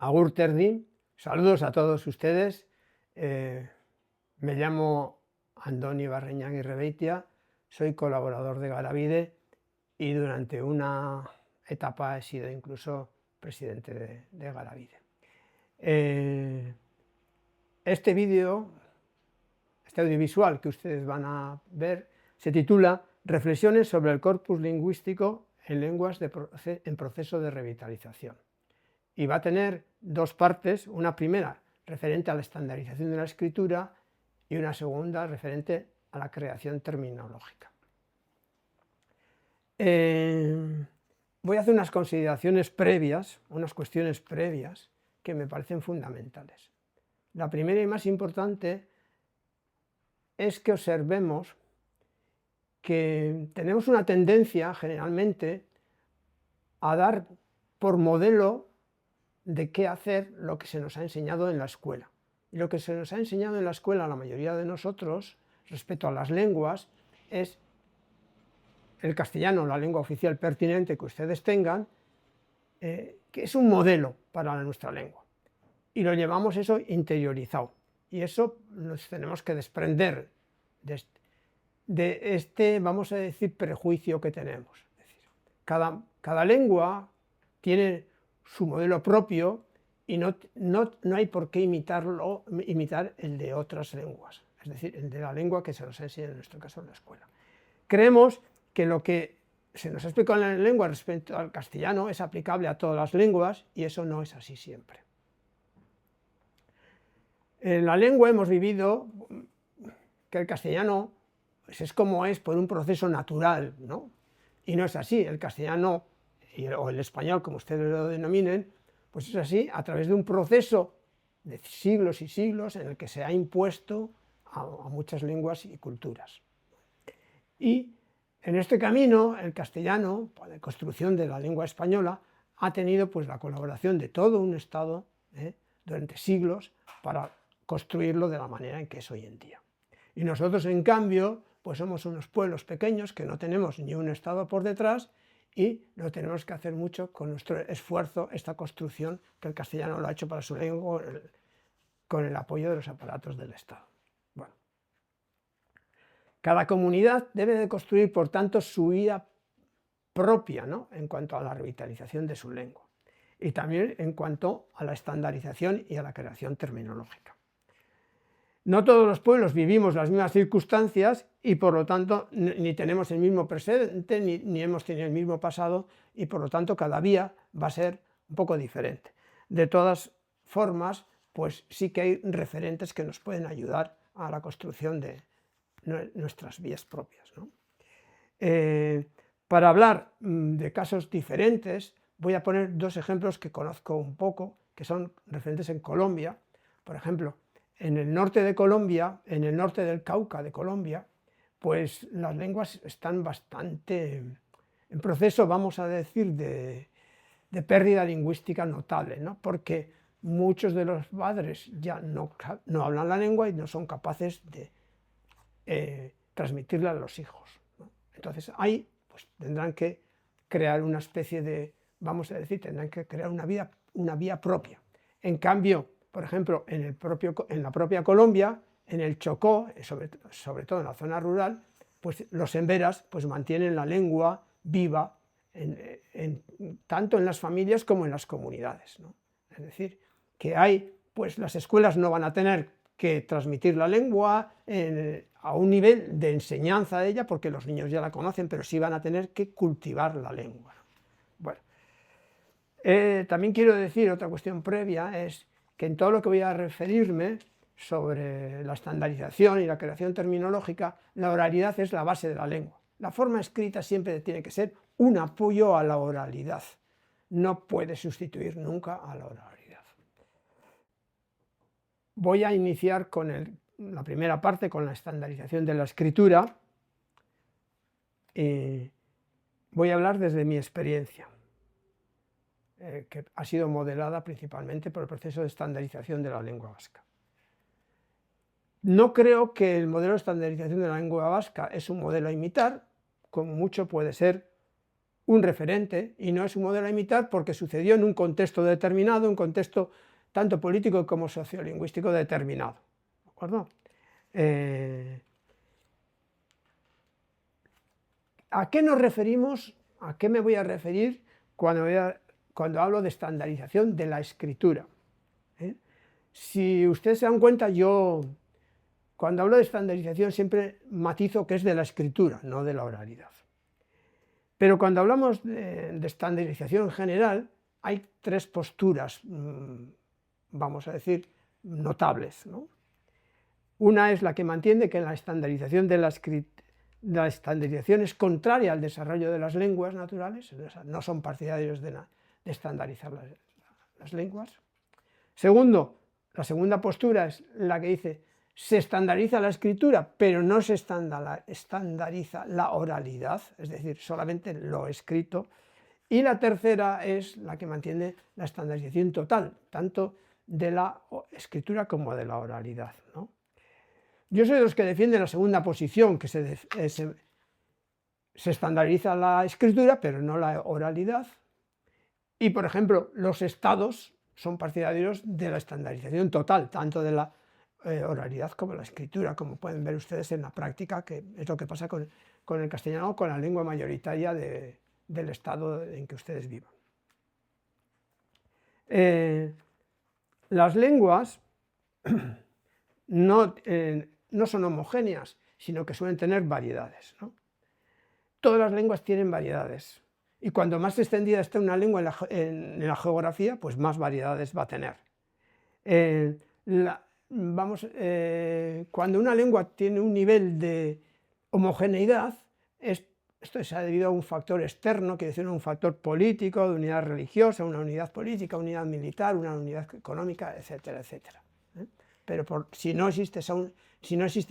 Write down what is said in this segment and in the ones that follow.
Agur Terdi, saludos a todos ustedes. Me llamo Andoni Barreñán y Rebeitia, soy colaborador de Garavide y durante una etapa he sido incluso presidente de Garavide. Este vídeo, este audiovisual que ustedes van a ver, se titula Reflexiones sobre el corpus lingüístico en lenguas en proceso de revitalización. Y va a tener dos partes, una primera referente a la estandarización de la escritura y una segunda referente a la creación terminológica. Voy a hacer unas consideraciones previas, unas cuestiones previas que me parecen fundamentales. La primera y más importante es que observemos que tenemos una tendencia generalmente a dar por modelo de qué hacer lo que se nos ha enseñado en la escuela. Y lo que se nos ha enseñado en la escuela a la mayoría de nosotros, respecto a las lenguas, es el castellano, la lengua oficial pertinente que ustedes tengan, que es un modelo para nuestra lengua. Y lo llevamos eso interiorizado. Y eso nos tenemos que desprender de este, vamos a decir, prejuicio que tenemos. Es decir, cada lengua tiene su modelo propio y no hay por qué imitar el de otras lenguas, es decir, el de la lengua que se nos enseña en nuestro caso en la escuela. Creemos que lo que se nos ha explicado en la lengua respecto al castellano es aplicable a todas las lenguas y eso no es así siempre. En la lengua hemos vivido que el castellano pues, es como es por un proceso natural, ¿no? Y no es así, el castellano o el español, como ustedes lo denominen, pues es así a través de un proceso de siglos y siglos en el que se ha impuesto a muchas lenguas y culturas. Y en este camino, el castellano, por la construcción de la lengua española, ha tenido pues la colaboración de todo un Estado durante siglos para construirlo de la manera en que es hoy en día. Y nosotros, en cambio, pues somos unos pueblos pequeños que no tenemos ni un Estado por detrás y no tenemos que hacer mucho con nuestro esfuerzo esta construcción que el castellano lo ha hecho para su lengua con el apoyo de los aparatos del Estado. Bueno. Cada comunidad debe de construir, por tanto, su vida propia, ¿no?, en cuanto a la revitalización de su lengua y también en cuanto a la estandarización y a la creación terminológica. No todos los pueblos vivimos las mismas circunstancias y por lo tanto ni tenemos el mismo presente ni hemos tenido el mismo pasado y por lo tanto cada día va a ser un poco diferente. De todas formas, pues sí que hay referentes que nos pueden ayudar a la construcción de nuestras vías propias, ¿no? Para hablar de casos diferentes voy a poner dos ejemplos que conozco un poco, que son referentes en Colombia. Por ejemplo, en el norte de Colombia, en el norte del Cauca de Colombia, pues las lenguas están bastante en proceso, vamos a decir, de pérdida lingüística notable, ¿no? Porque muchos de los padres ya no hablan la lengua y no son capaces de transmitirla a los hijos, ¿no? Entonces ahí pues, tendrán que crear una especie de, vamos a decir, tendrán que crear una vía propia. En cambio, por ejemplo, en la propia Colombia, en el Chocó, sobre todo en la zona rural, pues los emberas pues, mantienen la lengua viva tanto en las familias como en las comunidades, ¿no? Es decir, que pues las escuelas no van a tener que transmitir la lengua a un nivel de enseñanza de ella, porque los niños ya la conocen, pero sí van a tener que cultivar la lengua. Bueno, también quiero decir otra cuestión previa, es que en todo lo que voy a referirme sobre la estandarización y la creación terminológica, la oralidad es la base de la lengua. La forma escrita siempre tiene que ser un apoyo a la oralidad, no puede sustituir nunca a la oralidad. Voy a iniciar con la primera parte, con la estandarización de la escritura. Voy a hablar desde mi experiencia, que ha sido modelada principalmente por el proceso de estandarización de la lengua vasca. No creo que el modelo de estandarización de la lengua vasca es un modelo a imitar, como mucho puede ser un referente y no es un modelo a imitar porque sucedió en un contexto determinado, un contexto tanto político como sociolingüístico determinado. ¿De acuerdo? ¿A qué nos referimos? ¿A qué me voy a referir cuando hablo de estandarización de la escritura? Si ustedes se dan cuenta, yo cuando hablo de estandarización siempre matizo que es de la escritura, no de la oralidad. Pero cuando hablamos de estandarización en general, hay tres posturas, vamos a decir, notables, ¿no? Una es la que mantiene que la estandarización de la estandarización es contraria al desarrollo de las lenguas naturales, no son partidarios de estandarizar las lenguas. Segundo, la segunda postura es la que dice se estandariza la escritura, pero no se estandariza la oralidad, es decir, solamente lo escrito. Y la tercera es la que mantiene la estandarización total, tanto de la escritura como de la oralidad, ¿no? Yo soy de los que defienden la segunda posición, que se estandariza la escritura, pero no la oralidad. Y, por ejemplo, los estados son partidarios de la estandarización total, tanto de la oralidad como la escritura, como pueden ver ustedes en la práctica, que es lo que pasa con el castellano, con la lengua mayoritaria del estado en que ustedes vivan. Las lenguas no son homogéneas, sino que suelen tener variedades, ¿no? Todas las lenguas tienen variedades, y cuanto más extendida está una lengua en la geografía, pues más variedades va a tener. Cuando una lengua tiene un nivel de homogeneidad, esto se ha debido a un factor externo, quiere decir un factor político, de unidad religiosa, una unidad política, unidad militar, una unidad económica, etcétera, etcétera. Pero si no existe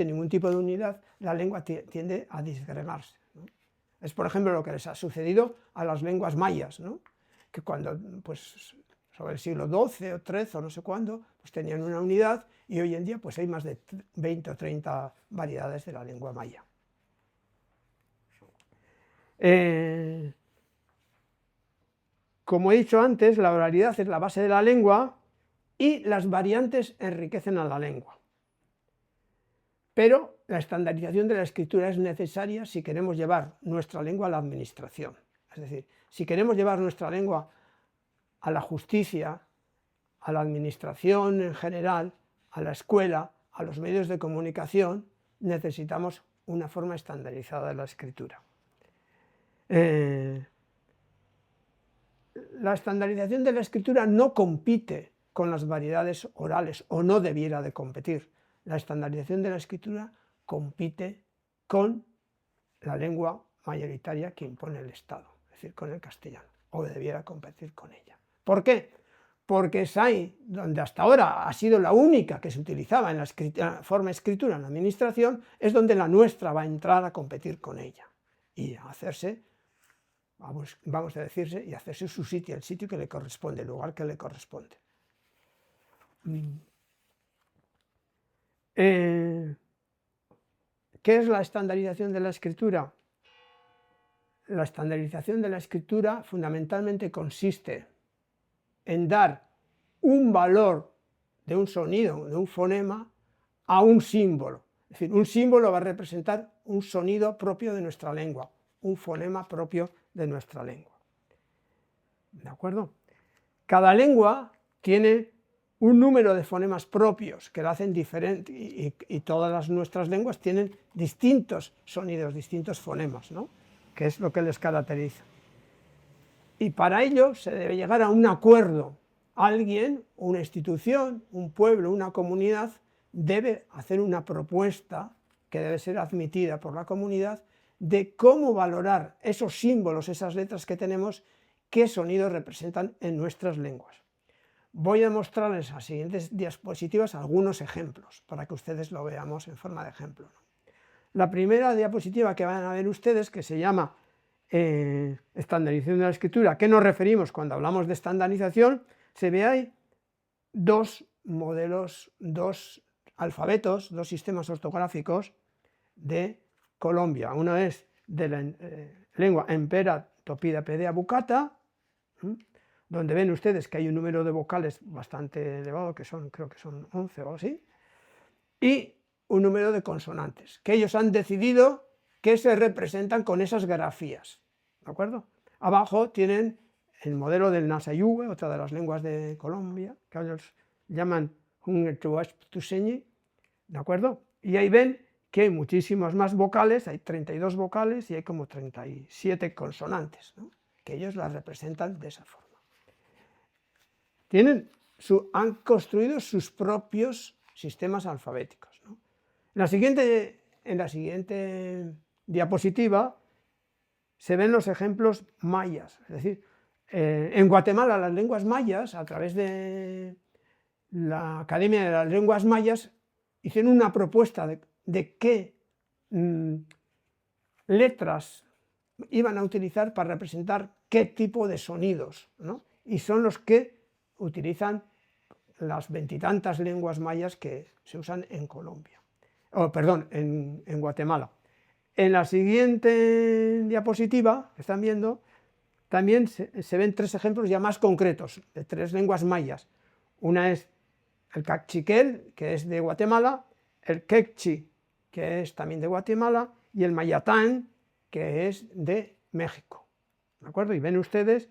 ningún tipo de unidad, la lengua tiende a disgregarse, ¿no? Es, por ejemplo, lo que les ha sucedido a las lenguas mayas, ¿no? Que cuando, pues, sobre el siglo XII o XIII o no sé cuándo, pues tenían una unidad, y hoy en día pues hay más de 20 o 30 variedades de la lengua maya. Como he dicho antes, la oralidad es la base de la lengua y las variantes enriquecen a la lengua. Pero la estandarización de la escritura es necesaria si queremos llevar nuestra lengua a la administración. Es decir, si queremos llevar nuestra lengua a la justicia, a la administración en general, a la escuela, a los medios de comunicación, necesitamos una forma estandarizada de la escritura. La estandarización de la escritura no compite con las variedades orales, o no debiera de competir. La estandarización de la escritura compite con la lengua mayoritaria que impone el Estado, es decir, con el castellano, o debiera competir con ella. ¿Por qué? Porque es ahí donde hasta ahora ha sido la única que se utilizaba en la forma escritura en la administración, es donde la nuestra va a entrar a competir con ella y a hacerse, vamos a decirse, y hacerse su sitio, el sitio que le corresponde, el lugar que le corresponde. ¿Qué es la estandarización de la escritura? La estandarización de la escritura fundamentalmente consiste en dar un valor de un sonido, de un fonema, a un símbolo. Es decir, un símbolo va a representar un sonido propio de nuestra lengua, un fonema propio de nuestra lengua. ¿De acuerdo? Cada lengua tiene un número de fonemas propios que la hacen diferente, y todas nuestras lenguas tienen distintos sonidos, distintos fonemas, ¿no? Que es lo que les caracteriza. Y para ello se debe llegar a un acuerdo. Alguien, una institución, un pueblo, una comunidad, debe hacer una propuesta que debe ser admitida por la comunidad de cómo valorar esos símbolos, esas letras que tenemos, qué sonidos representan en nuestras lenguas. Voy a mostrarles en las siguientes diapositivas algunos ejemplos, para que ustedes lo veamos en forma de ejemplo. La primera diapositiva que van a ver ustedes, que se llama estandarización de la escritura, ¿a qué nos referimos cuando hablamos de estandarización? Se ve ahí dos modelos, dos alfabetos, dos sistemas ortográficos de Colombia. Uno es de la lengua empera topida, pedea, bucata, donde ven ustedes que hay un número de vocales bastante elevado, que son, creo que son 11 o algo así, y un número de consonantes, que ellos han decidido que se representan con esas grafías, ¿de acuerdo? Abajo tienen el modelo del Nasayuwe, otra de las lenguas de Colombia, que ellos llaman Hungetuashtuseñi, ¿de acuerdo? Y ahí ven que hay muchísimas más vocales, hay 32 vocales y hay como 37 consonantes, ¿no? Que ellos las representan de esa forma. Han construido sus propios sistemas alfabéticos, ¿no? En la siguiente diapositiva se ven los ejemplos mayas, es decir, en Guatemala las lenguas mayas, a través de la Academia de las Lenguas Mayas, hicieron una propuesta de qué letras iban a utilizar para representar qué tipo de sonidos, ¿no? Y son los que utilizan las veintitantas lenguas mayas que se usan en Colombia, en Guatemala. En la siguiente diapositiva que están viendo, también se ven tres ejemplos ya más concretos de tres lenguas mayas. Una es el cachiquel, que es de Guatemala, el quechí, que es también de Guatemala, y el mayatán, que es de México, ¿de acuerdo? Y ven ustedes,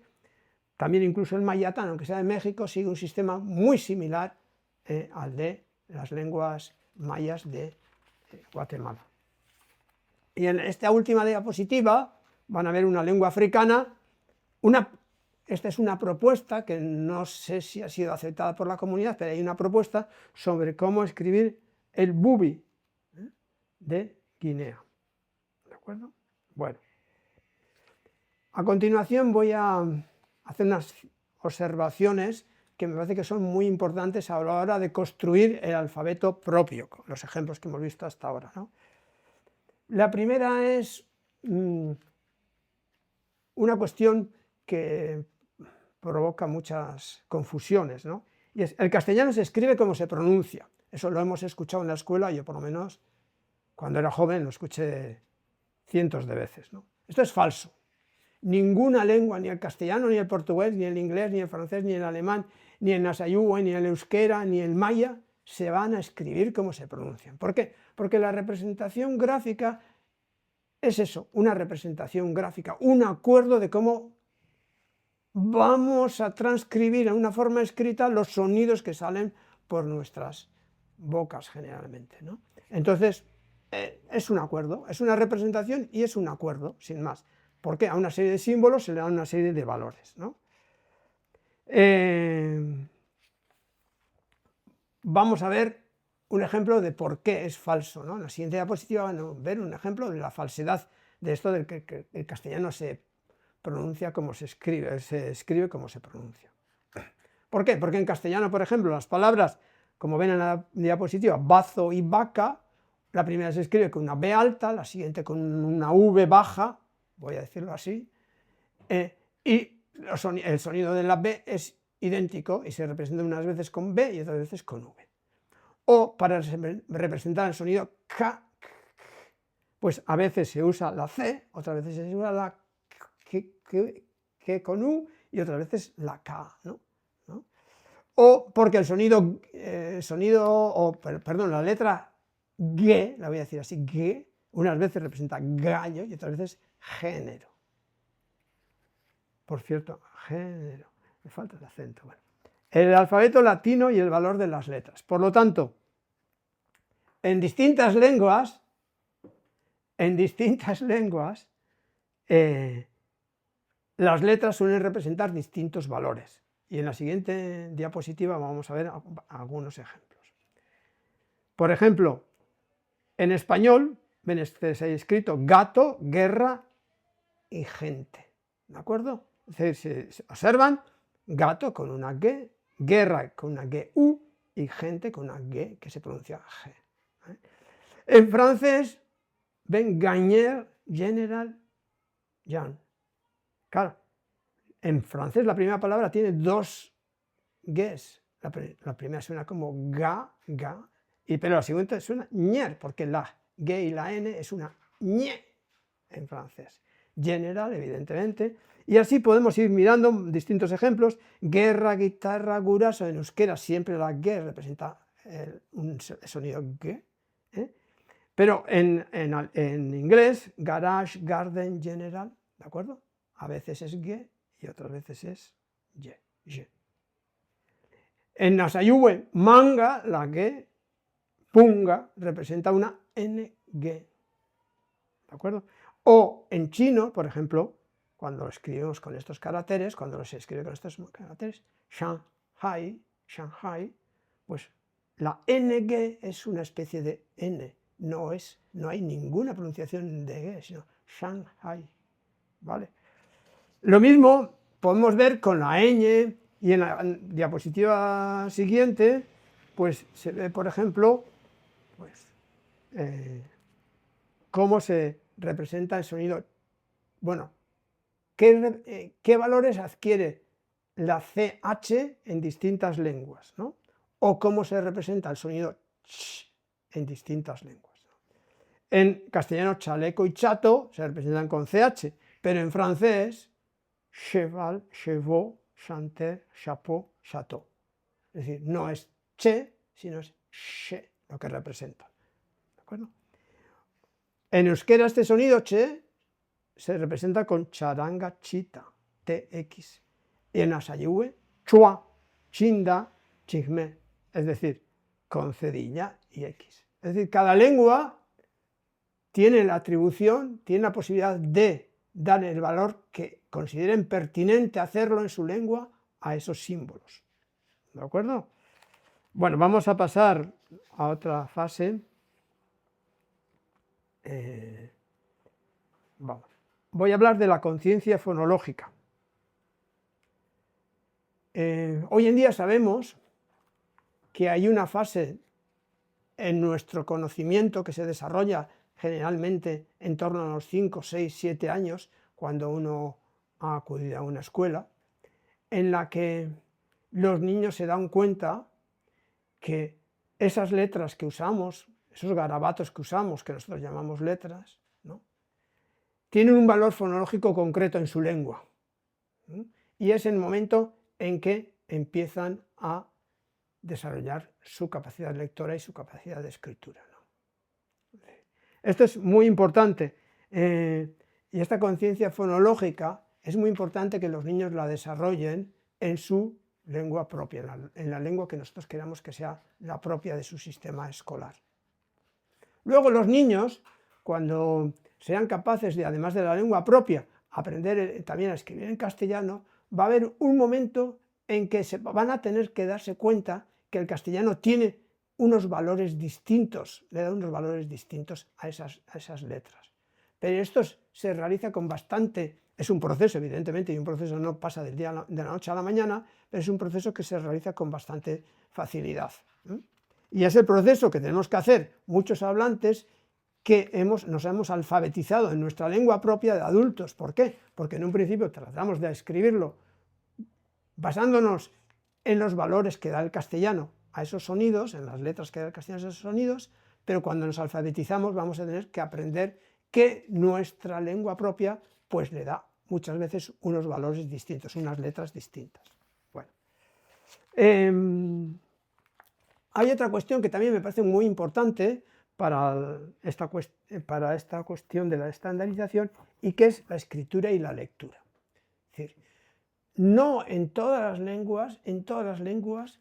también incluso el mayatán, aunque sea de México, sigue un sistema muy similar al de las lenguas mayas de Guatemala. Y en esta última diapositiva van a ver una lengua africana. Esta es una propuesta que no sé si ha sido aceptada por la comunidad, pero hay una propuesta sobre cómo escribir el bubi de Guinea. ¿De acuerdo? Bueno. A continuación voy a hacer unas observaciones que me parece que son muy importantes a la hora de construir el alfabeto propio, los ejemplos que hemos visto hasta ahora, ¿no? La primera es una cuestión que provoca muchas confusiones, ¿no? Y es, el castellano se escribe como se pronuncia. Eso lo hemos escuchado en la escuela, yo por lo menos cuando era joven lo escuché cientos de veces, ¿no? Esto es falso. Ninguna lengua, ni el castellano, ni el portugués, ni el inglés, ni el francés, ni el alemán, ni el nasayúe, ni el euskera, ni el maya, se van a escribir como se pronuncian. ¿Por qué? Porque la representación gráfica es eso, una representación gráfica, un acuerdo de cómo vamos a transcribir en una forma escrita los sonidos que salen por nuestras bocas generalmente, ¿no? Entonces, es un acuerdo, es una representación y es un acuerdo, sin más. Porque a una serie de símbolos se le dan una serie de valores, ¿no? Vamos a ver un ejemplo de por qué es falso, ¿no? En la siguiente diapositiva van a ver un ejemplo de la falsedad de esto de que el castellano se pronuncia como se escribe como se pronuncia. ¿Por qué? Porque en castellano, por ejemplo, las palabras, como ven en la diapositiva, bazo y vaca, la primera se escribe con una B alta, la siguiente con una V baja, voy a decirlo así, y el sonido de la B es idéntico y se representa unas veces con B y otras veces con V. O para representar el sonido K, pues a veces se usa la C, otras veces se usa la K con U y otras veces la K, ¿no? O porque la letra G, la voy a decir así, G, unas veces representa gallo y otras veces género. Por cierto, género, me falta el acento. Bueno, el alfabeto latino y el valor de las letras. Por lo tanto, en distintas lenguas, las letras suelen representar distintos valores. Y en la siguiente diapositiva vamos a ver algunos ejemplos. Por ejemplo, en español, ven, se ha escrito gato, guerra y gente, ¿de acuerdo? Es decir, se observan gato con una G, guerra con una GU y gente con una G que se pronuncia G. En francés, ven gagner, general, Jean. Claro, en francés la primera palabra tiene dos Gs. La primera suena como ga, pero la siguiente suena ñer, porque la G y la N es una ñe en francés. general, evidentemente, y así podemos ir mirando distintos ejemplos. Guerra, guitarra, guraso. En euskera siempre la G representa un sonido G, ¿eh? Pero en inglés, garage, garden, general, ¿de acuerdo? A veces es G y otras veces es Y. En Nasayuwe, manga, la G, punga, representa una NG, ¿de acuerdo? O en chino, por ejemplo, cuando lo escribimos con estos caracteres, Shanghai, Shanghai, pues la NG es una especie de N, no hay ninguna pronunciación de G, sino Shanghai, ¿vale? Lo mismo podemos ver con la ñ, y en la diapositiva siguiente, pues se ve, por ejemplo, pues, cómo se representa el sonido. Bueno, ¿qué valores adquiere la CH en distintas lenguas, ¿no? O cómo se representa el sonido ch en distintas lenguas, ¿no? En castellano, chaleco y chato se representan con CH, pero en francés, cheval, chevaux, chanter, chapeau, chateau. Es decir, no es che, sino es che lo que representa, ¿de acuerdo? En euskera este sonido che se representa con charanga, chita, tx, y en Asayuwe, chua, chinda, chigme, es decir, con cedilla y x. Es decir, cada lengua tiene la atribución, tiene la posibilidad de dar el valor que consideren pertinente hacerlo en su lengua a esos símbolos, ¿de acuerdo? Bueno, vamos a pasar a otra fase. Vamos. Voy a hablar de la conciencia fonológica. Hoy en día sabemos que hay una fase en nuestro conocimiento que se desarrolla generalmente en torno a los 5, 6, 7 años, cuando uno ha acudido a una escuela, en la que los niños se dan cuenta que esas letras que usamos, esos garabatos que usamos, que nosotros llamamos letras, ¿no?, tienen un valor fonológico concreto en su lengua, ¿no? Y es el momento en que empiezan a desarrollar su capacidad lectora y su capacidad de escritura, ¿no? Esto es muy importante, y esta conciencia fonológica es muy importante que los niños la desarrollen en su lengua propia, en la lengua que nosotros queramos que sea la propia de su sistema escolar. Luego los niños, cuando sean capaces de, además de la lengua propia, aprender también a escribir en castellano, va a haber un momento en que van a tener que darse cuenta que el castellano tiene unos valores distintos, le da unos valores distintos a esas letras. Pero esto se realiza con bastante, es un proceso evidentemente, y un proceso no pasa de la noche a la mañana, pero es un proceso que se realiza con bastante facilidad. Y es el proceso que tenemos que hacer muchos hablantes que nos hemos alfabetizado en nuestra lengua propia de adultos. ¿Por qué? Porque en un principio tratamos de escribirlo basándonos en los valores que da el castellano a esos sonidos, en las letras que da el castellano a esos sonidos, pero cuando nos alfabetizamos vamos a tener que aprender que nuestra lengua propia pues le da muchas veces unos valores distintos, unas letras distintas. Bueno, hay otra cuestión que también me parece muy importante para esta cuestión de la estandarización, y que es la escritura y la lectura. Es decir, no en todas las lenguas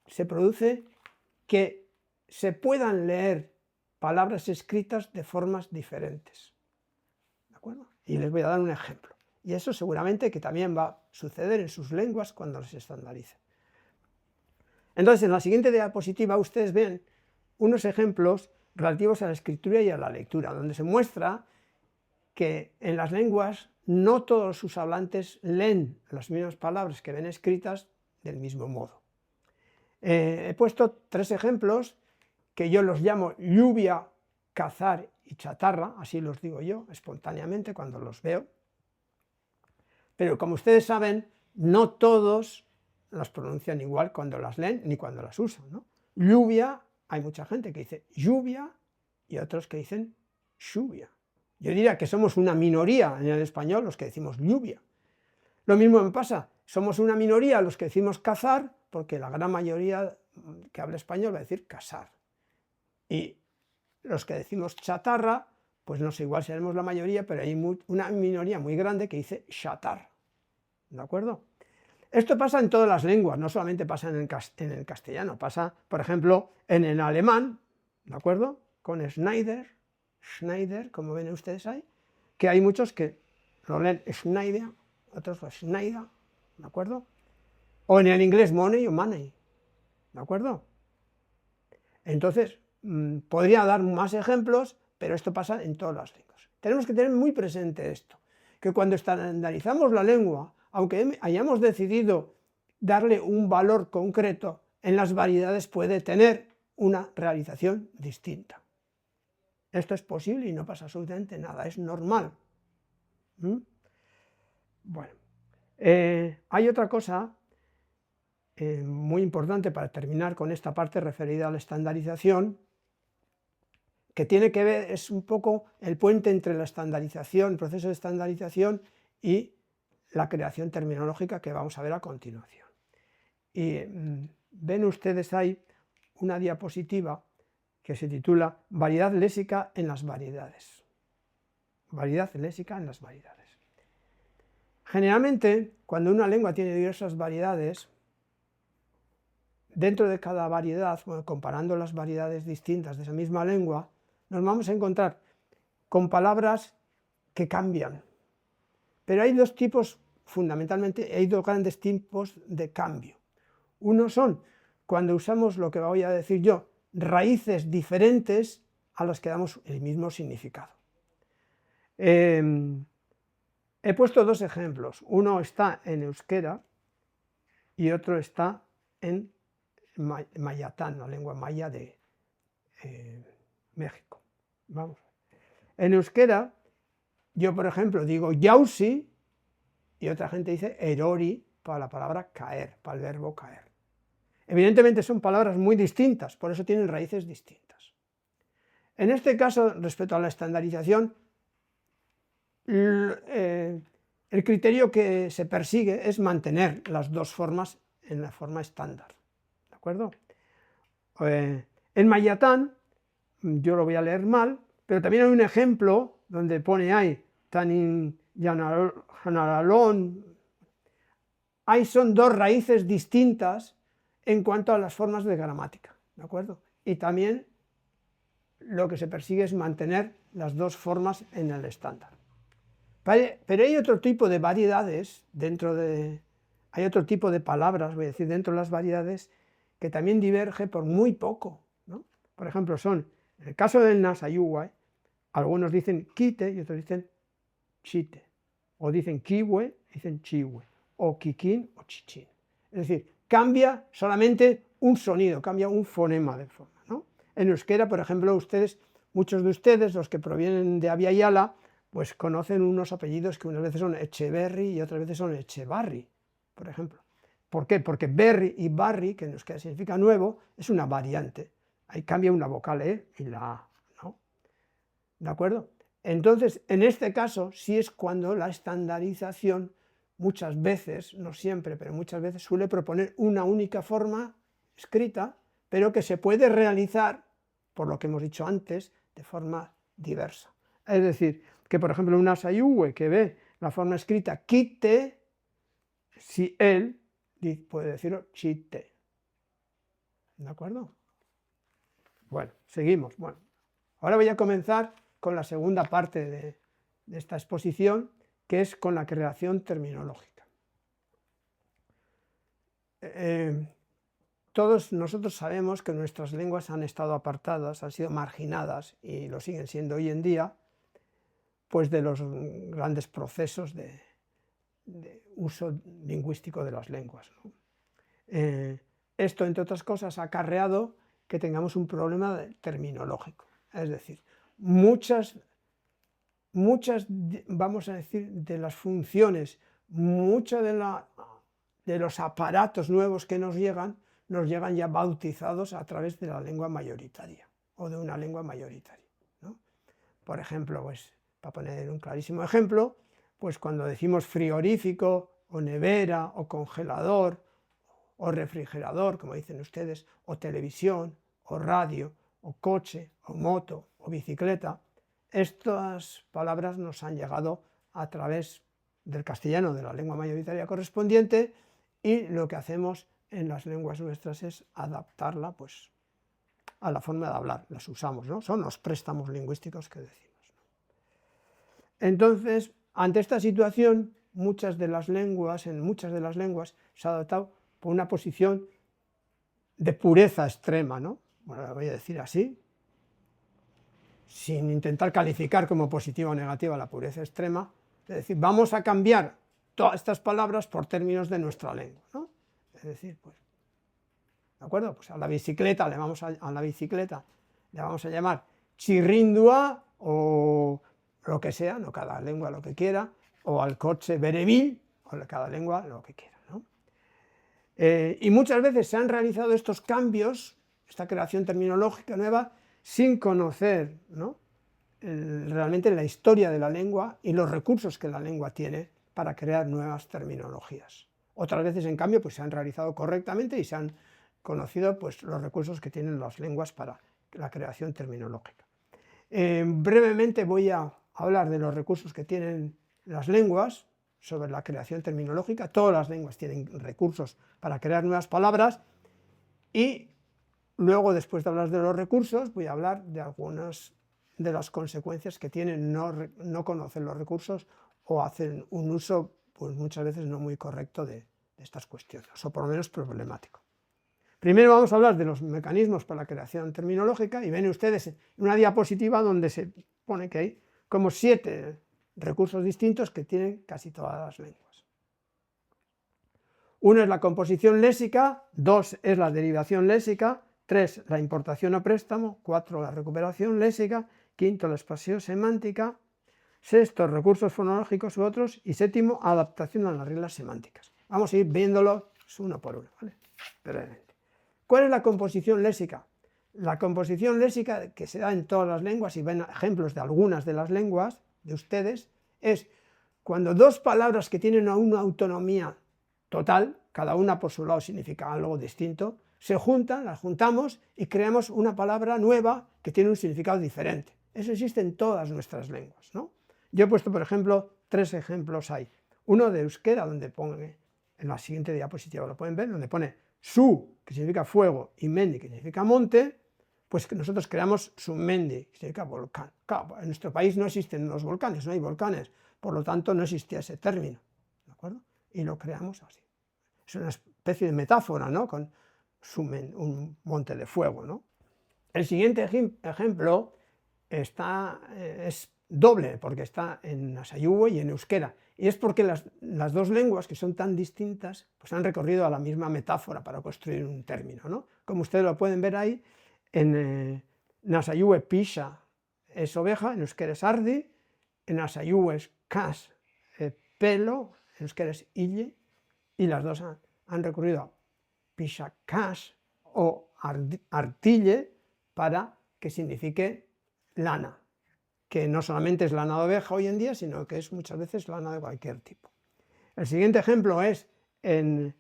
se produce que se puedan leer palabras escritas de formas diferentes, ¿de acuerdo? Y les voy a dar un ejemplo. Y eso seguramente que también va a suceder en sus lenguas cuando se estandaricen. Entonces, en la siguiente diapositiva ustedes ven unos ejemplos relativos a la escritura y a la lectura, donde se muestra que en las lenguas no todos sus hablantes leen las mismas palabras que ven escritas del mismo modo. He puesto 3 ejemplos que yo los llamo lluvia, cazar y chatarra, así los digo yo espontáneamente cuando los veo, pero como ustedes saben, no todos las pronuncian igual cuando las leen ni cuando las usan, ¿no? Lluvia, hay mucha gente que dice lluvia y otros que dicen lluvia, Yo diría que somos una minoría en el español los que decimos lluvia. Lo mismo me pasa, somos una minoría los que decimos cazar, porque la gran mayoría que habla español va a decir casar. Y los que decimos chatarra, pues no sé, igual seremos la mayoría, pero hay una minoría muy grande que dice chatar. ¿De acuerdo? Esto pasa en todas las lenguas, no solamente pasa en el castellano, pasa, por ejemplo, en el alemán, ¿de acuerdo? Con Schneider, como ven ustedes ahí, que hay muchos que lo leen Schneider, otros lo Schneider, ¿de acuerdo? O en el inglés money o money, ¿de acuerdo? Entonces, podría dar más ejemplos, pero esto pasa en todas las lenguas. Tenemos que tener muy presente esto, que cuando estandarizamos la lengua, aunque hayamos decidido darle un valor concreto, en las variedades puede tener una realización distinta. Esto es posible y no pasa absolutamente nada, es normal. Bueno, hay otra cosa muy importante para terminar con esta parte referida a la estandarización, que tiene que ver, es un poco el puente entre la estandarización, el proceso de estandarización y la creación terminológica que vamos a ver a continuación. Y ven ustedes ahí una diapositiva que se titula Variedad léxica en las variedades. Variedad léxica en las variedades. Generalmente, cuando una lengua tiene diversas variedades, dentro de cada variedad, comparando las variedades distintas de esa misma lengua, nos vamos a encontrar con palabras que cambian. Pero hay dos tipos, fundamentalmente, hay dos grandes tipos de cambio. Uno son cuando usamos lo que voy a decir yo, raíces diferentes a las que damos el mismo significado. He puesto dos ejemplos. Uno está en euskera y otro está en mayatán, la lengua maya de México. Vamos. En euskera, yo por ejemplo digo yausi y otra gente dice erori para la palabra caer, para el verbo caer. Evidentemente son palabras muy distintas, por eso tienen raíces distintas. En este caso, respecto a la estandarización, el criterio que se persigue es mantener las dos formas en la forma estándar. ¿De acuerdo? En mayatán, yo lo voy a leer mal, pero también hay un ejemplo donde pone ahí, tanin yanaralón, ahí son dos raíces distintas en cuanto a las formas de gramática, ¿de acuerdo? Y también lo que se persigue es mantener las dos formas en el estándar. Pero hay otro tipo de variedades hay otro tipo de palabras, voy a decir, dentro de las variedades que también diverge por muy poco, ¿no? Por ejemplo, en el caso del Nasayuguay, algunos dicen quite y otros dicen chite, o dicen kiwe, dicen chiwe, o kikín o chichín. Es decir, cambia solamente un sonido, cambia un fonema de forma, ¿no? En euskera, por ejemplo, muchos de ustedes, los que provienen de Abya Yala, pues conocen unos apellidos que unas veces son Echeverri y otras veces son Echevarri, por ejemplo. ¿Por qué? Porque berri y barri, que en euskera significa nuevo, es una variante. Ahí cambia una vocal E y la A, ¿no? ¿De acuerdo? Entonces, en este caso, sí es cuando la estandarización muchas veces, no siempre, pero muchas veces suele proponer una única forma escrita, pero que se puede realizar, por lo que hemos dicho antes, de forma diversa. Es decir, que por ejemplo un asayuwe que ve la forma escrita quite, si él puede decirlo chite. ¿De acuerdo? Bueno, seguimos. Bueno, ahora voy a comenzar con la segunda parte de esta exposición, que es con la creación terminológica. Todos nosotros sabemos que nuestras lenguas han estado apartadas, han sido marginadas y lo siguen siendo hoy en día, pues de los grandes procesos de uso lingüístico de las lenguas, ¿no? Esto, entre otras cosas, ha acarreado que tengamos un problema terminológico, es decir, muchas, vamos a decir, de las funciones, muchos de los aparatos nuevos que nos llegan ya bautizados a través de la lengua mayoritaria o de una lengua mayoritaria, ¿no? Por ejemplo, pues Para poner un clarísimo ejemplo, pues cuando decimos frigorífico, o nevera, o congelador, o refrigerador, como dicen ustedes, o televisión, o radio, o coche, o moto, o bicicleta, estas palabras nos han llegado a través del castellano, de la lengua mayoritaria correspondiente, y lo que hacemos en las lenguas nuestras es adaptarla pues, a la forma de hablar, las usamos, ¿no? Son los préstamos lingüísticos que decimos. Entonces, ante esta situación, en muchas de las lenguas se ha adoptado por una posición de pureza extrema, ¿no? Bueno, lo voy a decir así, sin intentar calificar como positiva o negativa la pureza extrema, es decir, vamos a cambiar todas estas palabras por términos de nuestra lengua, ¿no? Es decir, pues, ¿de acuerdo? Pues a la bicicleta le vamos a llamar chirrindua o lo que sea, no cada lengua lo que quiera, o al coche berebil, o cada lengua lo que quiera, ¿no? Y muchas veces se han realizado estos cambios, esta creación terminológica nueva, sin conocer, ¿no?, realmente la historia de la lengua y los recursos que la lengua tiene para crear nuevas terminologías. Otras veces, en cambio, pues se han realizado correctamente y se han conocido pues, los recursos que tienen las lenguas para la creación terminológica. Brevemente voy a hablar de los recursos que tienen las lenguas sobre la creación terminológica. Todas las lenguas tienen recursos para crear nuevas palabras y luego, después de hablar de los recursos, voy a hablar de algunas de las consecuencias que tienen no conocer los recursos o hacer un uso pues muchas veces no muy correcto de estas cuestiones, o por lo menos problemático. Primero vamos a hablar de los mecanismos para la creación terminológica y ven ustedes una diapositiva donde se pone que hay como 7 recursos distintos que tienen casi todas las lenguas. 1 es la composición léxica, 2 es la derivación léxica, 3 la importación o préstamo, 4 la recuperación léxica, 5 la expansión semántica, 6 recursos fonológicos u otros y 7 adaptación a las reglas semánticas. Vamos a ir viéndolo uno por uno, ¿vale? Brevemente. ¿Cuál es la composición léxica? La composición léxica que se da en todas las lenguas, y ven ejemplos de algunas de las lenguas de ustedes, es cuando dos palabras que tienen una autonomía total, cada una por su lado significa algo distinto, se juntan, las juntamos y creamos una palabra nueva que tiene un significado diferente. Eso existe en todas nuestras lenguas, ¿no? Yo he puesto, por ejemplo, 3 ejemplos ahí. Uno de euskera, donde pone, en la siguiente diapositiva lo pueden ver, donde pone su, que significa fuego, y mendi, que significa monte, pues que nosotros creamos sumendi, que significa volcán. Claro, en nuestro país no existen los volcanes, no hay volcanes, por lo tanto no existía ese término, ¿de acuerdo? Y lo creamos así. Es una especie de metáfora, ¿no?, con sumen, un monte de fuego, ¿no? El siguiente ejemplo es doble, porque está en Nasayugo y en euskera, y es porque las dos lenguas, que son tan distintas, pues han recorrido a la misma metáfora para construir un término, ¿no? Como ustedes lo pueden ver ahí, en Nasayugo pisha es oveja, en euskera es ardi, en Nasayugo es kas, pelo, en euskera es ille, y las dos han recurrido a pisha kas o artille para que signifique lana, que no solamente es lana de oveja hoy en día, sino que es muchas veces lana de cualquier tipo. El siguiente ejemplo es en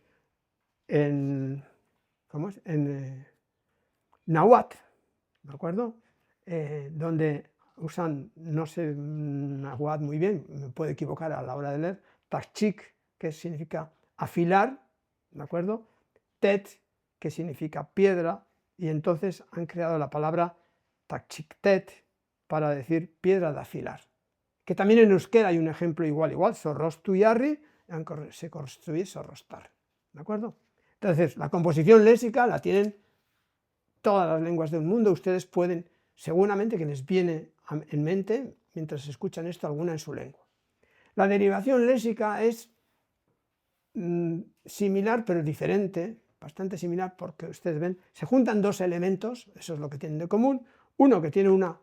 náhuatl, ¿de acuerdo? Donde usan, no sé náhuatl muy bien, me puedo equivocar a la hora de leer, tachik, que significa afilar, ¿de acuerdo? Tet, que significa piedra, y entonces han creado la palabra tachiktet para decir piedra de afilar. Que también en euskera hay un ejemplo igual, zorrostu y arri, se construye zorrostar, ¿de acuerdo? Entonces, la composición léxica la tienen todas las lenguas del mundo. Ustedes pueden, seguramente que les viene en mente, mientras escuchan esto, alguna en su lengua. La derivación léxica es similar, pero diferente, bastante similar, porque ustedes ven, se juntan dos elementos, eso es lo que tienen de común. Uno que tiene una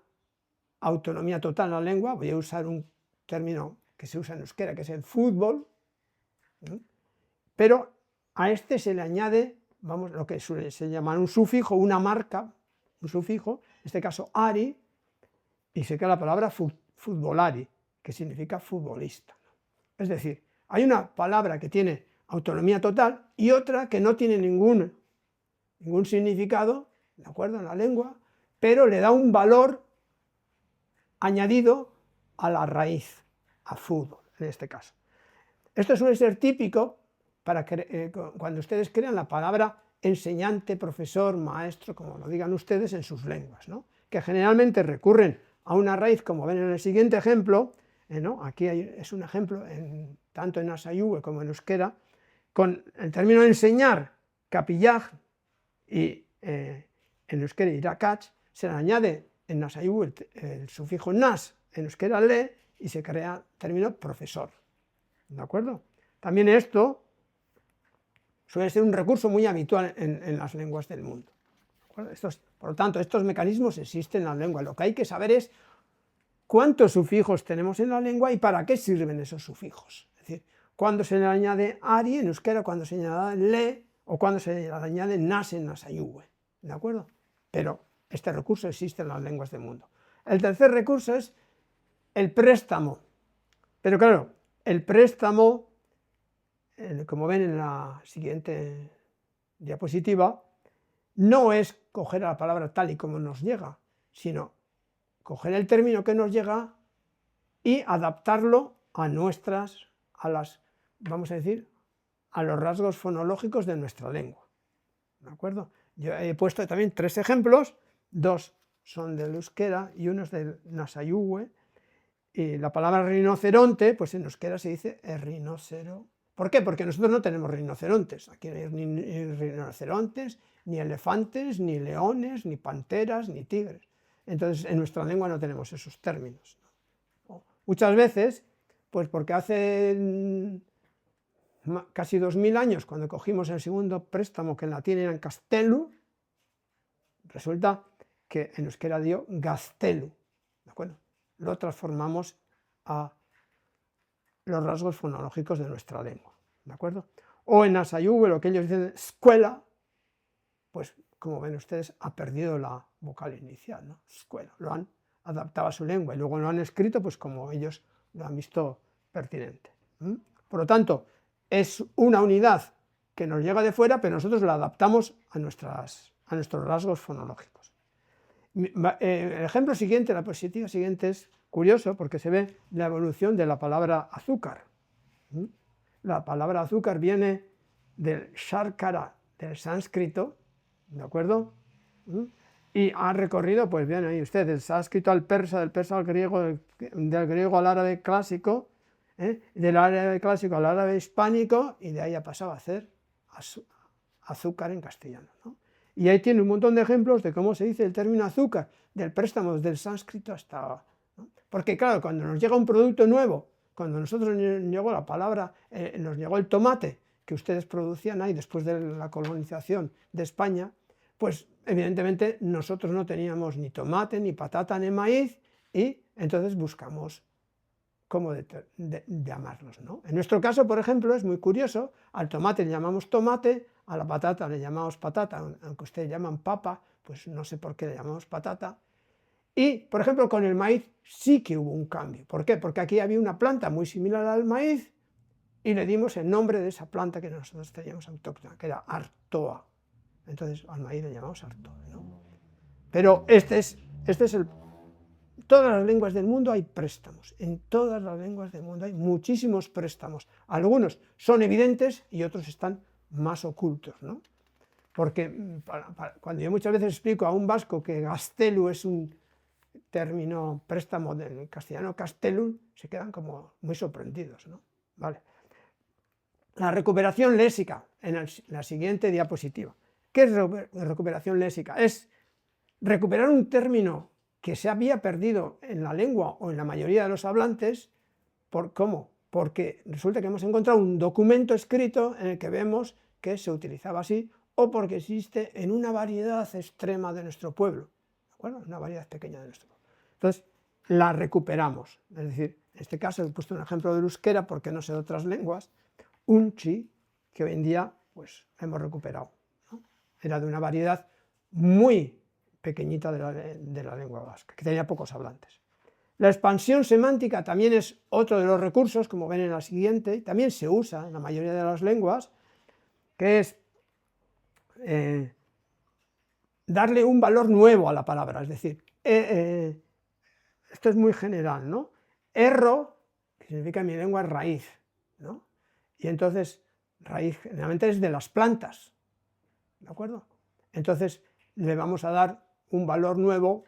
autonomía total en la lengua, voy a usar un término que se usa en euskera, que es el fútbol, ¿no? Pero a este se le añade, vamos, lo que se llama un sufijo, una marca, un sufijo, en este caso ari, y se crea la palabra futbolari, que significa futbolista. Es decir, hay una palabra que tiene autonomía total y otra que no tiene ningún significado, ¿de acuerdo?, en la lengua, pero le da un valor añadido a la raíz, a fútbol, en este caso. Esto suele ser típico para cuando ustedes crean la palabra enseñante, profesor, maestro, como lo digan ustedes en sus lenguas, ¿no?, que generalmente recurren a una raíz, como ven en el siguiente ejemplo, ¿no? Aquí es un ejemplo, tanto en Nasayugue como en euskera, con el término enseñar, capillag, y en euskera irakats, se le añade en Nasayugue el sufijo nas, en euskera le, y se crea el término profesor, ¿de acuerdo? También esto suele ser un recurso muy habitual en las lenguas del mundo. Por lo tanto, estos mecanismos existen en la lengua. Lo que hay que saber es cuántos sufijos tenemos en la lengua y para qué sirven esos sufijos. Es decir, cuándo se le añade ari en euskera, cuándo se le añade le, o cuándo se le añade nas en nasayugue, ¿de acuerdo? Pero este recurso existe en las lenguas del mundo. El tercer recurso es el préstamo. Pero claro, el préstamo, como ven en la siguiente diapositiva, no es coger la palabra tal y como nos llega, sino coger el término que nos llega y adaptarlo a vamos a decir, a los rasgos fonológicos de nuestra lengua, ¿de acuerdo? Yo he puesto también 3 ejemplos, 2 son del euskera y uno es del nasayugue, y la palabra rinoceronte, pues en euskera se dice rhinocero. ¿Por qué? Porque nosotros no tenemos rinocerontes, aquí no hay ni rinocerontes, ni elefantes, ni leones, ni panteras, ni tigres. Entonces, en nuestra lengua no tenemos esos términos. Muchas veces, pues porque hace casi 2000 años, cuando cogimos el segundo préstamo, que en latín era en castelu, resulta que en euskera dio gaztelu, ¿de acuerdo? Lo transformamos a los rasgos fonológicos de nuestra lengua, ¿de acuerdo? O en nasayugue, lo que ellos dicen escuela, pues como ven ustedes, ha perdido la vocal inicial, ¿no? Escuela, lo han adaptado a su lengua y luego lo han escrito pues como ellos lo han visto pertinente. Por lo tanto, es una unidad que nos llega de fuera, pero nosotros la adaptamos a nuestros rasgos fonológicos. El ejemplo siguiente, la diapositiva siguiente, es curioso porque se ve la evolución de la palabra azúcar. La palabra azúcar viene del sharkara, del sánscrito, ¿de acuerdo? Y ha recorrido, pues bien, ahí usted, del sánscrito al persa, del persa al griego, del griego al árabe clásico, del árabe clásico al árabe hispánico, y de ahí ha pasado a hacer azúcar en castellano, ¿no? Y ahí tiene un montón de ejemplos de cómo se dice el término azúcar, del préstamo del sánscrito hasta... ¿no? Porque claro, cuando nos llega un producto nuevo, cuando a nosotros nos llegó la palabra, nos llegó el tomate que ustedes producían ahí después de la colonización de España, pues evidentemente nosotros no teníamos ni tomate, ni patata, ni maíz, y entonces buscamos cómo llamarlos, ¿no? En nuestro caso, por ejemplo, es muy curioso, al tomate le llamamos tomate, a la patata le llamamos patata, aunque ustedes llaman papa, pues no sé por qué le llamamos patata. Y, por ejemplo, con el maíz sí que hubo un cambio. ¿Por qué? Porque aquí había una planta muy similar al maíz y le dimos el nombre de esa planta que nosotros teníamos autóctona, que era artoa. Entonces al maíz le llamamos artoa, ¿no? Pero este es el... Todas las lenguas del mundo hay préstamos, en todas las lenguas del mundo hay muchísimos préstamos. Algunos son evidentes y otros están más ocultos, ¿no? Porque cuando yo muchas veces explico a un vasco que gaztelu es un término préstamo del castellano castelum, se quedan como muy sorprendidos, ¿no? Vale. La recuperación léxica, en la siguiente diapositiva. ¿Qué es recuperación léxica? Es recuperar un término que se había perdido en la lengua o en la mayoría de los hablantes. ¿Cómo? Porque resulta que hemos encontrado un documento escrito en el que vemos que se utilizaba así, o porque existe en una variedad extrema de nuestro pueblo, ¿de acuerdo? Una variedad pequeña de nuestro pueblo. Entonces, la recuperamos. Es decir, en este caso he puesto un ejemplo del euskera porque no sé de otras lenguas, unchi, que hoy en día pues hemos recuperado, ¿no? Era de una variedad muy pequeñita de la lengua vasca, que tenía pocos hablantes. La expansión semántica también es otro de los recursos, como ven en la siguiente, también se usa en la mayoría de las lenguas, que es darle un valor nuevo a la palabra, es decir, esto es muy general, ¿no? Erro, que significa en mi lengua raíz, ¿no? Y entonces, raíz generalmente es de las plantas, ¿de acuerdo? Entonces, le vamos a dar un valor nuevo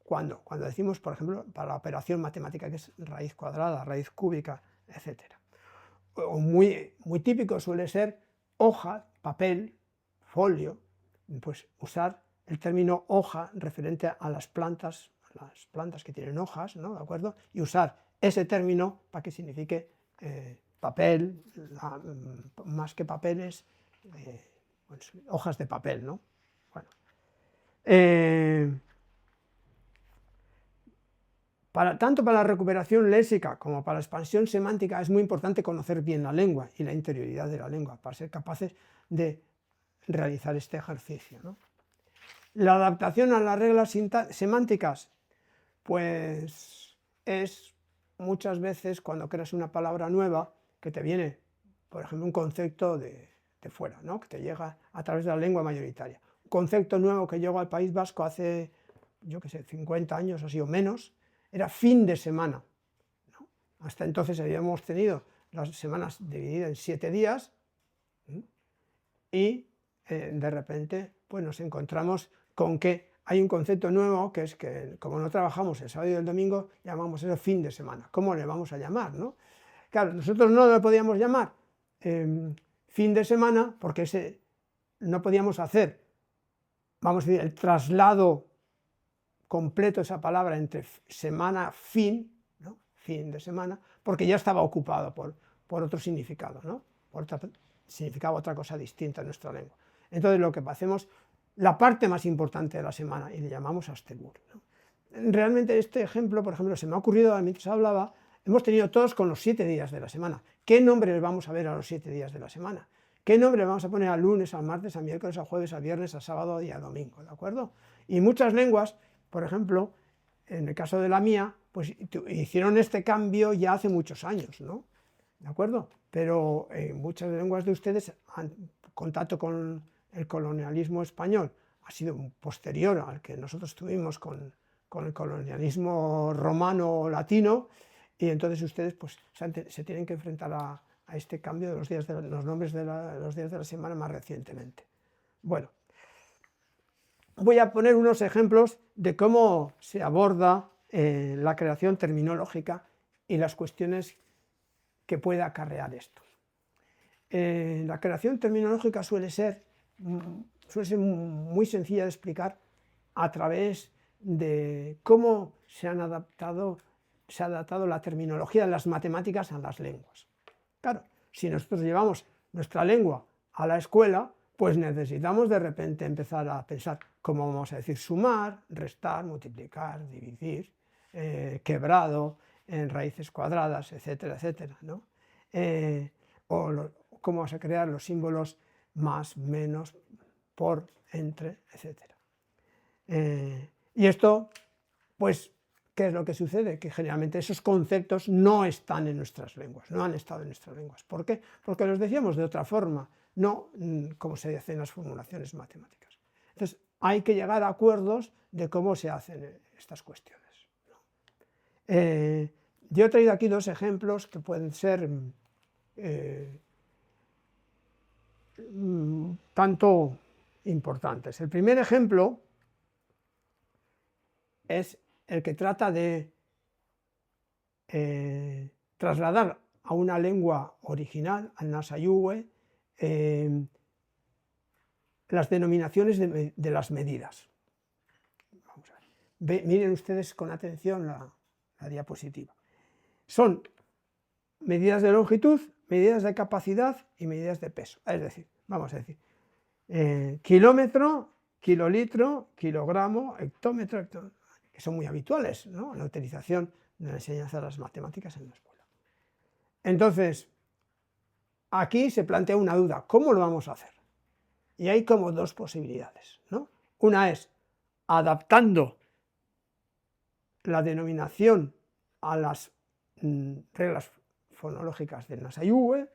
cuando decimos, por ejemplo, para la operación matemática, que es raíz cuadrada, raíz cúbica, etc. O muy típico suele ser hoja, papel, folio, pues usar el término hoja referente a las plantas que tienen hojas, ¿no? ¿De acuerdo? Y usar ese término para que signifique papel, más que papeles, pues, hojas de papel, ¿no? Bueno. Tanto para la recuperación léxica como para la expansión semántica es muy importante conocer bien la lengua y la interioridad de la lengua para ser capaces de realizar este ejercicio, ¿no? La adaptación a las reglas semánticas, pues es muchas veces cuando creas una palabra nueva que te viene, por ejemplo, un concepto de fuera, ¿no? Que te llega a través de la lengua mayoritaria. Un concepto nuevo que llegó al País Vasco hace, yo qué sé, 50 años así o menos, era fin de semana, ¿no? Hasta entonces habíamos tenido las semanas divididas en 7 días y de repente pues nos encontramos con que hay un concepto nuevo, que es que como no trabajamos el sábado y el domingo, llamamos eso fin de semana. ¿Cómo le vamos a llamar, no? Claro, nosotros no lo podíamos llamar fin de semana porque no podíamos hacer, vamos a decir, el traslado completo de esa palabra entre semana, fin, ¿no? Fin de semana, porque ya estaba ocupado por otro significado, ¿no? Significaba otra cosa distinta en nuestra lengua. Entonces lo que hacemos, la parte más importante de la semana, y le llamamos Astelur, ¿no? Realmente este ejemplo, por ejemplo, se me ha ocurrido mientras hablaba, hemos tenido todos con los 7 días de la semana. ¿Qué nombre le vamos a ver a los 7 días de la semana? ¿Qué nombre le vamos a poner al lunes, al martes, al miércoles, al jueves, al viernes, al sábado y al domingo? ¿De acuerdo? Y muchas lenguas, por ejemplo, en el caso de la mía, pues hicieron este cambio ya hace muchos años, ¿no? ¿De acuerdo? Pero en muchas lenguas de ustedes, contacto con el colonialismo español ha sido posterior al que nosotros tuvimos con el colonialismo romano latino, y entonces ustedes pues se tienen que enfrentar a este cambio de los días los nombres de los días de la semana más recientemente. Bueno, voy a poner unos ejemplos de cómo se aborda la creación terminológica y las cuestiones que puede acarrear esto. La creación terminológica suele ser muy sencilla de explicar a través de cómo se ha adaptado la terminología de las matemáticas a las lenguas. Claro, si nosotros llevamos nuestra lengua a la escuela, pues necesitamos de repente empezar a pensar cómo vamos a decir sumar, restar, multiplicar, dividir, quebrado, en raíces cuadradas, etcétera, etcétera, ¿no? O cómo vamos a crear los símbolos más, menos, por, entre, etcétera. Y esto, pues, ¿qué es lo que sucede? Que generalmente esos conceptos no están en nuestras lenguas, no han estado en nuestras lenguas. ¿Por qué? Porque los decíamos de otra forma, no como se hacen las formulaciones matemáticas. Entonces, hay que llegar a acuerdos de cómo se hacen estas cuestiones. Yo he traído aquí dos ejemplos que pueden ser tanto importantes. El primer ejemplo es el que trata de trasladar a una lengua original, al Nasa-Yuwe, las denominaciones de las medidas. Vamos a ver. Miren ustedes con atención la diapositiva. Son medidas de longitud, medidas de capacidad y medidas de peso. Es decir, vamos a decir, kilómetro, kilolitro, kilogramo, hectómetro, que son muy habituales, ¿no?, en la utilización de la enseñanza de las matemáticas en la escuela. Entonces, aquí se plantea una duda, ¿cómo lo vamos a hacer? Y hay como dos posibilidades, ¿no? Una es adaptando la denominación a las reglas fonológicas del Nasayuwe,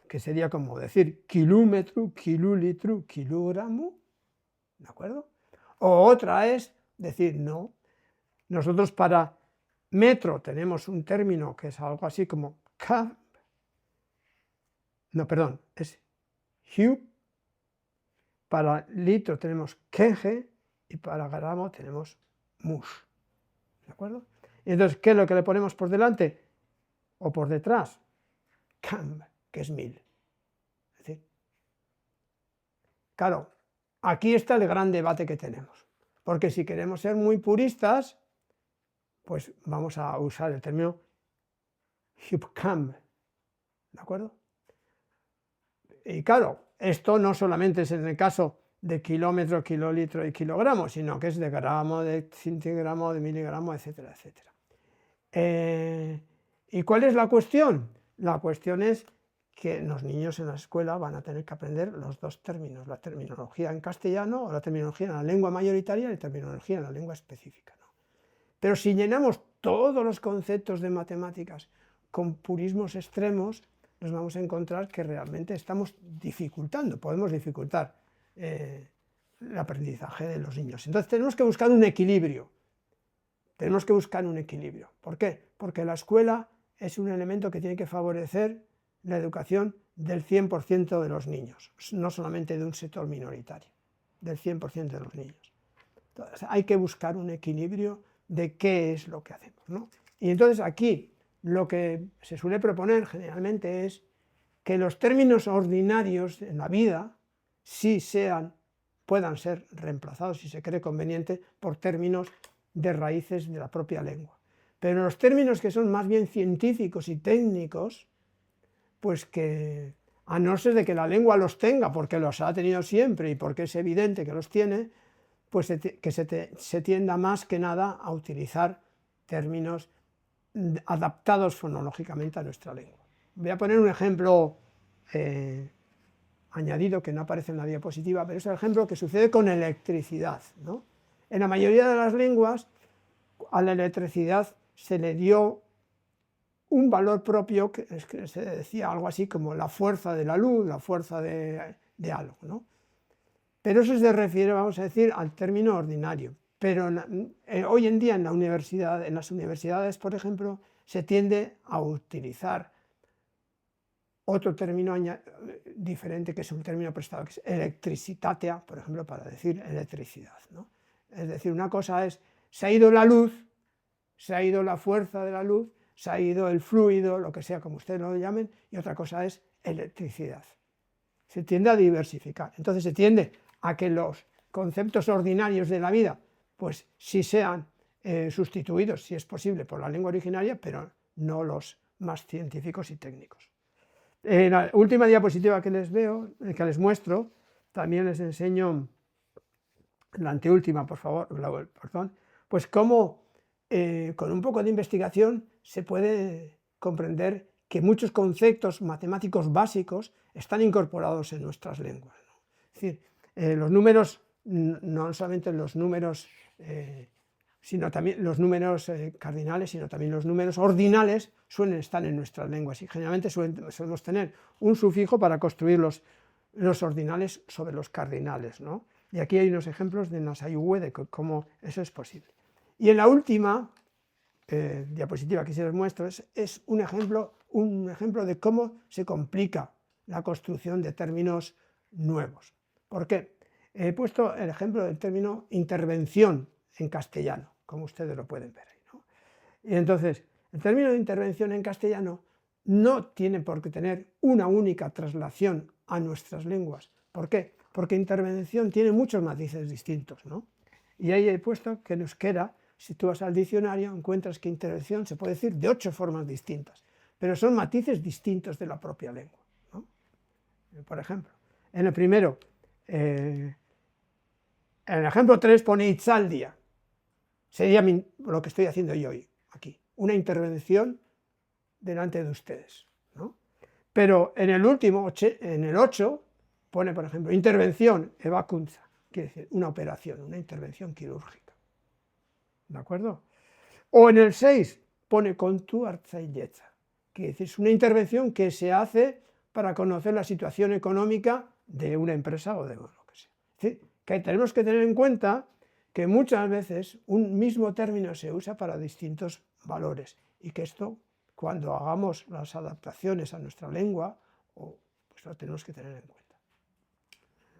que sería como decir kilómetro, kilolitro, kilogramo, ¿de acuerdo? O otra es decir, no, nosotros para metro tenemos un término que es algo así como ka, no, perdón, es hub, para litro tenemos kg y para gramo tenemos mus, ¿de acuerdo? Y entonces, ¿qué es lo que le ponemos por delante o por detrás? Cam, que es 1000. Es decir, claro, aquí está el gran debate que tenemos, porque si queremos ser muy puristas, pues vamos a usar el término hubcam, ¿de acuerdo? Y claro, esto no solamente es en el caso de kilómetro, kilolitro y kilogramo, sino que es de gramo, de centigramo, de miligramo, etcétera, etcétera. ¿Y cuál es la cuestión? La cuestión es que los niños en la escuela van a tener que aprender los dos términos, la terminología en castellano o la terminología en la lengua mayoritaria y la terminología en la lengua específica, ¿no? Pero si llenamos todos los conceptos de matemáticas con purismos extremos, nos vamos a encontrar que realmente estamos dificultando, podemos dificultar el aprendizaje de los niños. Entonces tenemos que buscar un equilibrio. Tenemos que buscar un equilibrio. ¿Por qué? Porque la escuela es un elemento que tiene que favorecer la educación del 100% de los niños, no solamente de un sector minoritario, del 100% de los niños. Entonces hay que buscar un equilibrio de qué es lo que hacemos, ¿no? Y entonces aquí lo que se suele proponer generalmente es que los términos ordinarios en la vida sí puedan ser reemplazados, si se cree conveniente, por términos de raíces de la propia lengua. Pero los términos que son más bien científicos y técnicos, pues que, a no ser de que la lengua los tenga, porque los ha tenido siempre y porque es evidente que los tiene, pues que se tienda más que nada a utilizar términos adaptados fonológicamente a nuestra lengua. Voy a poner un ejemplo añadido que no aparece en la diapositiva, pero es el ejemplo que sucede con electricidad, ¿no? En la mayoría de las lenguas a la electricidad se le dio un valor propio que se decía algo así como la fuerza de la luz, la fuerza de algo, ¿no? Pero eso se refiere, vamos a decir, al término ordinario. Pero hoy en día en las universidades, por ejemplo, se tiende a utilizar otro término diferente, que es un término prestado, que es electricitatea, por ejemplo, para decir electricidad, ¿no? Es decir, una cosa es, se ha ido la luz, se ha ido la fuerza de la luz, se ha ido el fluido, lo que sea, como ustedes lo llamen, y otra cosa es electricidad. Se tiende a diversificar. Entonces se tiende a que los conceptos ordinarios de la vida, pues sí sean sustituidos, si es posible, por la lengua originaria, pero no los más científicos y técnicos. En la última diapositiva que les muestro, también les enseño, la anteúltima, por favor, perdón, pues cómo con un poco de investigación se puede comprender que muchos conceptos matemáticos básicos están incorporados en nuestras lenguas, ¿no? Es decir, los números, no solamente los números, sino también los números cardinales, sino también los números ordinales suelen estar en nuestras lenguas y generalmente solemos tener un sufijo para construir los ordinales sobre los cardinales, ¿no? Y aquí hay unos ejemplos de Nasayuwe de cómo eso es posible. Y en la última diapositiva que se les muestro es un ejemplo de cómo se complica la construcción de términos nuevos. ¿Por qué? He puesto el ejemplo del término intervención en castellano, como ustedes lo pueden ver ahí, ¿no? Y entonces, el término de intervención en castellano no tiene por qué tener una única traslación a nuestras lenguas. ¿Por qué? Porque intervención tiene muchos matices distintos, ¿no? Y ahí he puesto que en euskera, si tú vas al diccionario, encuentras que intervención se puede decir de 8 formas distintas, pero son matices distintos de la propia lengua, ¿no? Por ejemplo, en el primero, en el ejemplo 3 pone itzaldia, sería lo que estoy haciendo yo hoy, aquí, una intervención delante de ustedes, ¿no? Pero en el último, en el 8, pone, por ejemplo, intervención, evacuntza, quiere decir una operación, una intervención quirúrgica, ¿de acuerdo? O en el 6 pone kontu hartzailetza, que es una intervención que se hace para conocer la situación económica de una empresa o de lo que sea. Es decir, que tenemos que tener en cuenta que muchas veces un mismo término se usa para distintos valores y que esto, cuando hagamos las adaptaciones a nuestra lengua, pues lo tenemos que tener en cuenta.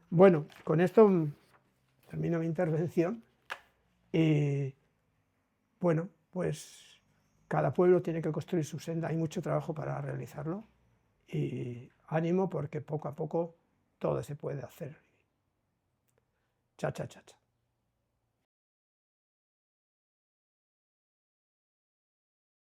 Bueno, con esto termino mi intervención y bueno, pues cada pueblo tiene que construir su senda, hay mucho trabajo para realizarlo y ánimo porque poco a poco todo se puede hacer. Cha, cha, cha, cha.